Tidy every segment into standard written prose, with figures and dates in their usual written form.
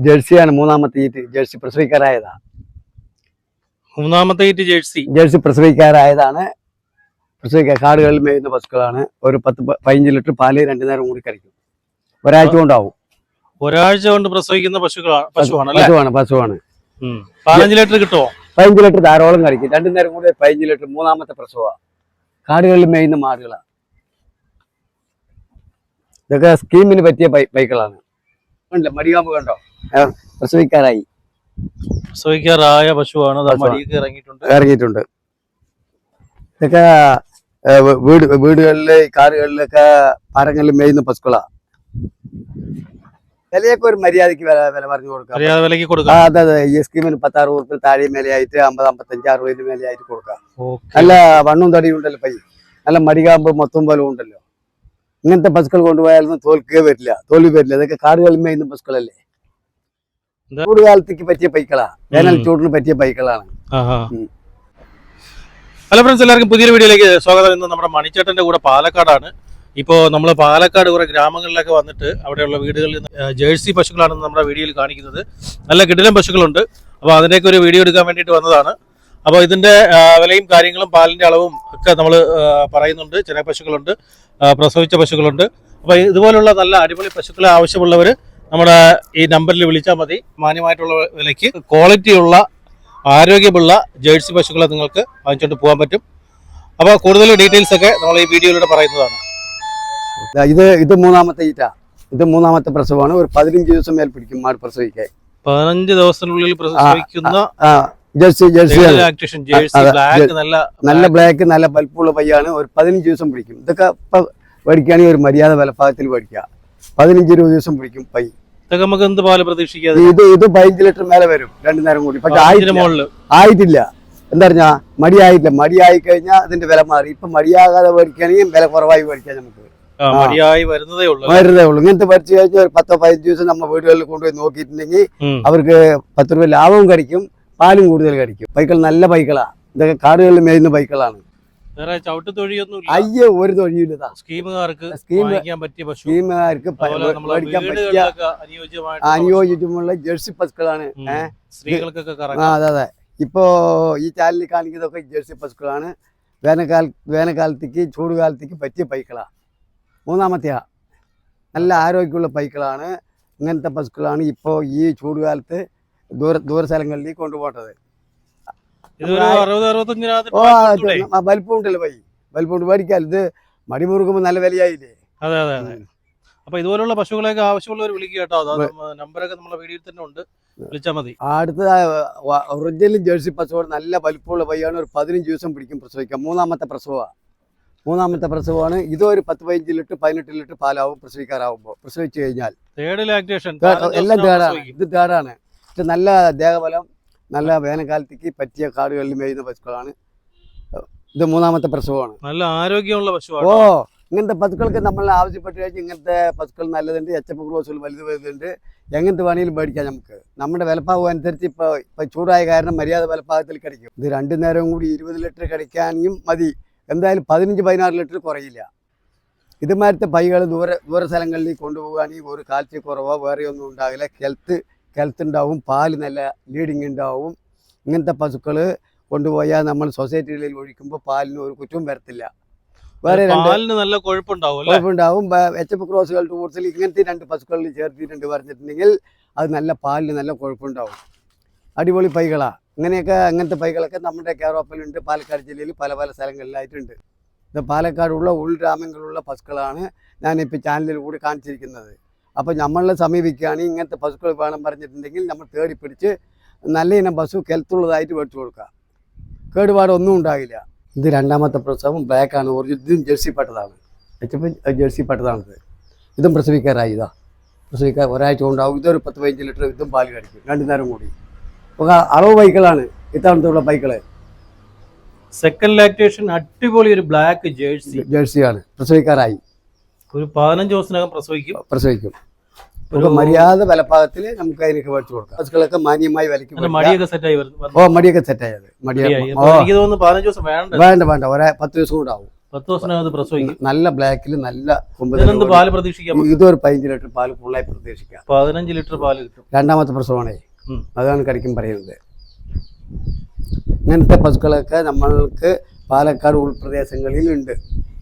ജേഴ്സിയാണ് മൂന്നാമത്തെ eat. Jersey പ്രസവിക്കാറായതാ. മൂന്നാമത്തെ eat jersey പ്രസവിക്കാറായതാണ്. കാടുകളിൽ മേയുന്ന പശുക്കളാണ്. ഒരു 10-15 ലിറ്റർ പാല് 2 നേരം കൂടി കഴിക്കും. ഒരാഴ്ച കൊണ്ടാവും. ഒരാഴ്ച കൊണ്ട് പ്രസവിക്കുന്ന പശുവാണ്. 15 ലിറ്റർ കിട്ടുമോ? 15 ലിറ്റർ ധാരാളം കഴിക്കും. 2 നേരം കൂടി 15 ലിറ്റർ. മൂന്നാമത്തെ പ്രസവ. കാടുകളിൽ മേയുന്ന മാടുകളാണ്. ഇതൊക്കെ സ്കീമിന് പറ്റിയ പൈക്കളാണ്. മടികാമ്പ് കണ്ടോ? പ്രസവിക്കാറായ പശുവാണ്. ഇറങ്ങിയിട്ടുണ്ട്. ഇതൊക്കെ വീടുകളില് കാടുകളിലൊക്കെ പാറങ്ങളിൽ മേയുന്ന പശുക്കളാ. വിലയൊക്കെ ഒരു മര്യാദക്ക് വില പറഞ്ഞു കൊടുക്കാം. അതെ. ഈ സ്കീമിന് 16 ഉറുപ്പിക താഴെ മേലെയായിട്ട് 50, 55, 60 മേലെയായിട്ട് കൊടുക്കാം. നല്ല വണ്ണും തടിയും ഉണ്ടല്ലോ പൈ. നല്ല മടികാമ്പ് മൊത്തം പോലും ഉണ്ടല്ലോ. ഇങ്ങനത്തെ പശുക്കൾ കൊണ്ടുപോയാലൊന്നും തോൽവി വരില്ല. ഇതൊക്കെ കാടുകളിൽ മേയുന്ന പശുക്കളല്ലേ. ചൂടുകാലത്തേക്ക് പറ്റിയ പൈക്കളാ. വേനൽ ചൂടിന് പറ്റിയ പൈക്കളാണ്. ഹലോ ഫ്രണ്ട്സ്, എല്ലാവർക്കും പുതിയൊരു വീഡിയോയിലേക്ക് സ്വാഗതം. ഇന്ന് നമ്മുടെ മണിച്ചേട്ടന്റെ കൂടെ പാലക്കാടാണ്. ഇപ്പോൾ നമ്മൾ പാലക്കാട് കുറെ ഗ്രാമങ്ങളിലൊക്കെ വന്നിട്ട് അവിടെയുള്ള വീടുകളിൽ ജേഴ്സി പശുക്കളാണ് നമ്മുടെ വീഡിയോയിൽ കാണിക്കുന്നത്. നല്ല കിടിലൻ പശുക്കളുണ്ട്. അപ്പോൾ അതിൻ്റെയൊക്കെ ഒരു വീഡിയോ എടുക്കാൻ വേണ്ടിയിട്ട് വന്നതാണ്. അപ്പോൾ ഇതിൻ്റെ വിലയും കാര്യങ്ങളും പാലിൻ്റെ അളവും ഒക്കെ നമ്മൾ പറയുന്നുണ്ട്. ചെറിയ പശുക്കളുണ്ട്, പ്രസവിച്ച പശുക്കളുണ്ട്. അപ്പോൾ ഇതുപോലുള്ള നല്ല അടിപൊളി പശുക്കളെ ആവശ്യമുള്ളവർ നമ്മുടെ ഈ നമ്പറിൽ വിളിച്ചാൽ മതി. മാന്യമായിട്ടുള്ള വിലയ്ക്ക് ക്വാളിറ്റിയുള്ള ആരോഗ്യമുള്ള ജേഴ്സി പശുക്കളെ നിങ്ങൾക്ക് വാങ്ങിച്ചുകൊണ്ട് പോകാൻ പറ്റും. അപ്പോൾ കൂടുതൽ ഡീറ്റെയിൽസ് ഒക്കെ നമ്മൾ ഈ വീഡിയോയിലൂടെ പറയുന്നതാണ്. ഇത് മൂന്നാമത്തെ ഈറ്റാ. ഇത് മൂന്നാമത്തെ പ്രസവമാണ്. ഒരു 15 ദിവസം മേൽ പിടിക്കും മാട് പ്രസവിക്കാൻ. 15 ദിവസത്തിനുള്ളിൽ പ്രസവിക്കുന്ന ജേഴ്സി നല്ല ബ്ലാക്ക് നല്ല പൽപ്പുള്ള പയ്യാണ്. ഒരു 15 ദിവസം പിടിക്കും. ഇതൊക്കെ ഇപ്പൊ മേടിക്കുകയാണെങ്കിൽ ഒരു മര്യാദ വിലഭാഗത്തിൽ മേടിക്കുക. 15-20 ദിവസം പിടിക്കും പൈ. ഇതൊക്കെ നമുക്ക് എന്ത് പാല് പ്രതീക്ഷിക്കാം? ഇത് 15 ലിറ്റർ മേലെ വരും 2 നേരം കൂടി. പക്ഷെ ആയിട്ടില്ല. എന്താ പറഞ്ഞാ മടിയായിട്ടില്ല. മടിയായി കഴിഞ്ഞാൽ അതിന്റെ വില മാറി. ഇപ്പൊ മടിയാകാതെ മേടിക്കുകയാണെങ്കിൽ വില കുറവായി മേടിക്കാം. നമുക്ക് വരുന്നതേ ഉള്ളൂ. ഇങ്ങനത്തെ പഠിച്ചു കഴിഞ്ഞാൽ ഒരു 10-15 ദിവസം നമ്മൾ വീടുകളിൽ കൊണ്ടുപോയി നോക്കിയിട്ടുണ്ടെങ്കിൽ അവർക്ക് 10 രൂപ ലാഭവും കഴിക്കും, പാലും കൂടുതൽ കഴിക്കും. പൈക്കൾ നല്ല പൈക്കളാ. ഇതൊക്കെ കാടുകളിൽ മേയുന്ന പൈക്കളാണ്. അയ്യോ, ഒരു തൊഴിയില്ല. സ്കീമുകാർക്ക് അനുയോജ്യമുള്ള ജേഴ്സി പശുക്കളാണ്. അതെ. ഇപ്പോ ഈ ചാനലിൽ കാണിക്കുന്നതൊക്കെ ജേഴ്സി പശുക്കളാണ്. വേനൽക്കാലത്തേക്ക് ചൂടുകാലത്തേക്ക് പറ്റിയ പൈക്കളാ. മൂന്നാമത്തെയാ. നല്ല ആരോഗ്യമുള്ള പൈക്കളാണ്. ഇങ്ങനത്തെ പശുക്കളാണ് ഇപ്പോൾ ഈ ചൂടുകാലത്ത് ദൂര സ്ഥലങ്ങളിലേക്ക് കൊണ്ടുപോകേണ്ടത്. വലിപ്പമുണ്ടല്ലോ വലിപ്പമുണ്ട് മേടിക്കാൽ. ഇത് മടിമുറുക്കുമ്പോൾ നല്ല വിലയായില്ലേ. അതെ. അപ്പൊ ഇതുപോലുള്ള പശുക്കളൊക്കെ ആവശ്യമുള്ളവർ വിളിക്കുക കേട്ടോ. നമ്പറൊക്കെ നമ്മുടെ വീഡിയോയിൽ തന്നെ ഉണ്ട്, വിളിച്ചാൽ മതി. അടുത്ത ഒറിജിനൽ ജേഴ്സി പശുവാണ്. നല്ല വലിപ്പമുള്ള പയ്യാണ്. ഒരു 15 ദിവസം പിടിക്കും പ്രസവിക്കാം. മൂന്നാമത്തെ പ്രസവമാണ്. ഇതൊരു 10-15 ലിറ്റർ 18 ലിറ്റർ പാലാവും പ്രസവിക്കാറാവുമ്പോൾ. പ്രസവിച്ചു കഴിഞ്ഞാൽ എല്ലാം തേടാണ്. ഇത് തേടാണ്. ഇത് നല്ല ദേഹബലം, നല്ല വേനൽക്കാലത്തേക്ക് പറ്റിയ കാടുകളിൽ മേയുന്ന പശുക്കളാണ്. ഇത് മൂന്നാമത്തെ പ്രസവമാണ്. നല്ല ആരോഗ്യമുള്ള പശുവാണ്. ഇങ്ങനത്തെ പശുക്കൾക്ക് നമ്മൾ ആവശ്യപ്പെട്ട് കഴിഞ്ഞാൽ ഇങ്ങനത്തെ പശുക്കൾ നല്ലതുണ്ട്. എച്ചപ്പ് ക്രോസുകൾ വലുതുണ്ട്. എങ്ങനത്തെ വേണമെങ്കിലും മേടിക്കാം നമുക്ക്. നമ്മുടെ വിലപ്പാകം അനുസരിച്ച് ഇപ്പൊ ചൂടായ കാരണം മര്യാദ വിലപ്പാകത്തിൽ കിടക്കും. ഇത് 2 നേരം കൂടി 20 ലിറ്റർ കിടക്കാനും മതി. എന്തായാലും 15-16 ലിറ്റർ കുറയില്ല. ഇതുമാരത്തെ പൈകൾ ദൂര സ്ഥലങ്ങളിൽ കൊണ്ടുപോകുകയാണെങ്കിൽ ഒരു കാൽസ്യക്കുറവോ വേറെ ഒന്നും ഉണ്ടാകില്ല. ഹെൽത്ത് ഉണ്ടാവും. പാല് നല്ല ലീഡിങ് ഉണ്ടാവും. ഇങ്ങനത്തെ പശുക്കൾ കൊണ്ടുപോയാൽ നമ്മൾ സൊസൈറ്റികളിൽ ഒഴിക്കുമ്പോൾ പാലിന് ഒരു കുറ്റവും വരത്തില്ല. വേറെ നല്ല കുഴപ്പമുണ്ടാവും. എച്ചപ്പ് ക്രോസുകൾ ടൂർസിൽ ഇങ്ങനത്തെ 2 പശുക്കളിൽ ചേർത്തിട്ടുണ്ട് പറഞ്ഞിട്ടുണ്ടെങ്കിൽ അത് നല്ല പാലിന് നല്ല കുഴപ്പമുണ്ടാവും. അടിപൊളി പൈകളാ. അങ്ങനത്തെ പൈകളൊക്കെ നമ്മുടെ കേരളത്തിലുണ്ട്. പാലക്കാട് ജില്ലയിൽ പല സ്ഥലങ്ങളിലായിട്ടുണ്ട്. ഇത് പാലക്കാടുള്ള ഉൾഗ്രാമങ്ങളിലുള്ള പശുക്കളാണ് ഞാനിപ്പോൾ ചാനലിൽ കൂടി കാണിച്ചിരിക്കുന്നത്. അപ്പോൾ നമ്മളെ സമീപിക്കുകയാണെങ്കിൽ ഇങ്ങനത്തെ പശുക്കൾ വേണം പറഞ്ഞിട്ടുണ്ടെങ്കിൽ നമ്മൾ തേടി പിടിച്ച് നല്ല ഇനം പശു ഹെൽത്തുള്ളതായിട്ട് മേടിച്ചു കൊടുക്കുക. കേടുപാടൊന്നും ഉണ്ടാകില്ല. ഇത് രണ്ടാമത്തെ പ്രസവം ബ്ലാക്കാണ്. ഇതും ജേഴ്സി പട്ടതാണ്. ജേഴ്സി പട്ടതാണിത്. ഇതും പ്രസവിക്കാറായി. പ്രസവിക്കാൻ ഒരാഴ്ച കൊണ്ടാവും. ഇതൊരു 10-15 ലിറ്റർ ഇതും പാല് കഴിക്കും 2 നേരം കൂടി. അപ്പോൾ 60 പൈക്കളാണ് ഇത്തവണത്തുള്ള പൈക്കള്. സെക്കൻഡ് ലാക്ടേഷൻ അടിപൊളി ഒരു ബ്ലാക്ക് ജേഴ്സിയാണ്. പ്രസവിക്കാറായി. ഒരു 15 ദിവസത്തിനകം പ്രസവിക്കും. മര്യാദ വിലപ്പാകത്തിൽ നമുക്ക് അതിനൊക്കെ മേടിച്ചു കൊടുക്കാം. പശുക്കളൊക്കെ മാന്യമായി വിലയ്ക്ക്. മടിയൊക്കെ സെറ്റായത്. വേണ്ട. 10 ദിവസം കൂടെ ആവും. 10 ദിവസത്തിനകം അത് പ്രസവിക്കും. നല്ല ബ്ലാക്കിൽ നല്ല കൊമ്പ്. ഇതിനെന്ത് പാല് പ്രതീക്ഷിക്കാം? ഇതൊരു 15 ലിറ്റർ പാല് ഫുള്ളായി പ്രതീക്ഷിക്കാം. 15 ലിറ്റർ പാല് കിട്ടും. രണ്ടാമത്തെ പ്രസവമാണേ. അതാണ് കടിക്കും പറയുന്നത്. ഇങ്ങനത്തെ പശുക്കളൊക്കെ നമ്മൾക്ക് പാലക്കാട് ഉൾപ്രദേശങ്ങളിൽ ഉണ്ട്.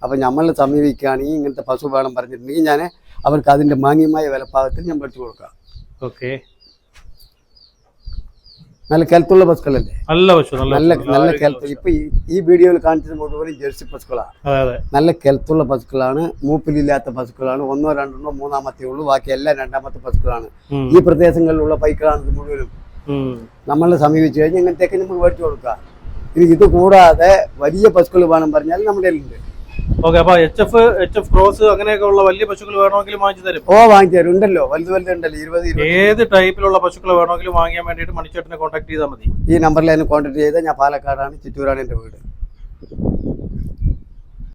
അപ്പം നമ്മൾ സമീപിക്കുകയാണെങ്കിൽ ഇങ്ങനത്തെ പശു വേണം പറഞ്ഞിട്ടുണ്ടെങ്കിൽ ഞാൻ അവർക്ക് അതിൻ്റെ മാന്യമായ വിലപ്പാകത്തിൽ ഞാൻ പഠിച്ചു കൊടുക്കാം. ഓക്കെ. നല്ല കരുത്തുള്ള പശുക്കളല്ലേ? നല്ല പശു, നല്ല കരുത്ത്. ഇപ്പൊ ഈ വീഡിയോയിൽ കാണിച്ചത് മുഴുവനും ജേഴ്സി പശുക്കളാണ്. നല്ല കരുത്തുള്ള പശുക്കളാണ്, മൂപ്പിലില്ലാത്ത പശുക്കളാണ്. 1 2 മൂന്നാമത്തെ ഉള്ളൂ, ബാക്കി എല്ലാം രണ്ടാമത്തെ പശുക്കളാണ്. ഈ പ്രദേശങ്ങളിലുള്ള പൈക്കളാണ് ഇത് മുഴുവനും. നമ്മളെ സമീപിച്ചു കഴിഞ്ഞാൽ ഇങ്ങനത്തെയൊക്കെ നമുക്ക് മേടിച്ചു കൊടുക്കാം. ഇത് കൂടാതെ വലിയ പശുക്കൾ വേണം പറഞ്ഞാൽ നമ്മുടെ കയ്യിലുണ്ട്. ഓക്കെ. അപ്പൊ HF ക്രോസ് അങ്ങനെയൊക്കെ ഉള്ള വലിയ പശുക്കൾ വേണമെങ്കിലും വാങ്ങിച്ചു തരും? വാങ്ങിച്ചു തരും. ഉണ്ടല്ലോ, വലുതുണ്ടല്ലോ. 20 ഏത് ടൈപ്പിലുള്ള പശുക്കൾ വേണമെങ്കിലും വാങ്ങിക്കാൻ വേണ്ടിയിട്ട് മണിച്ചേട്ടനെ കോൺടാക്ട് ചെയ്താൽ മതി. ഈ നമ്പറിൽ എന്നെ കോൺടാക്ട് ചെയ്താൽ ഞാൻ പാലക്കാടാണ്, ചിറ്റൂരാണ് എൻ്റെ വീട്.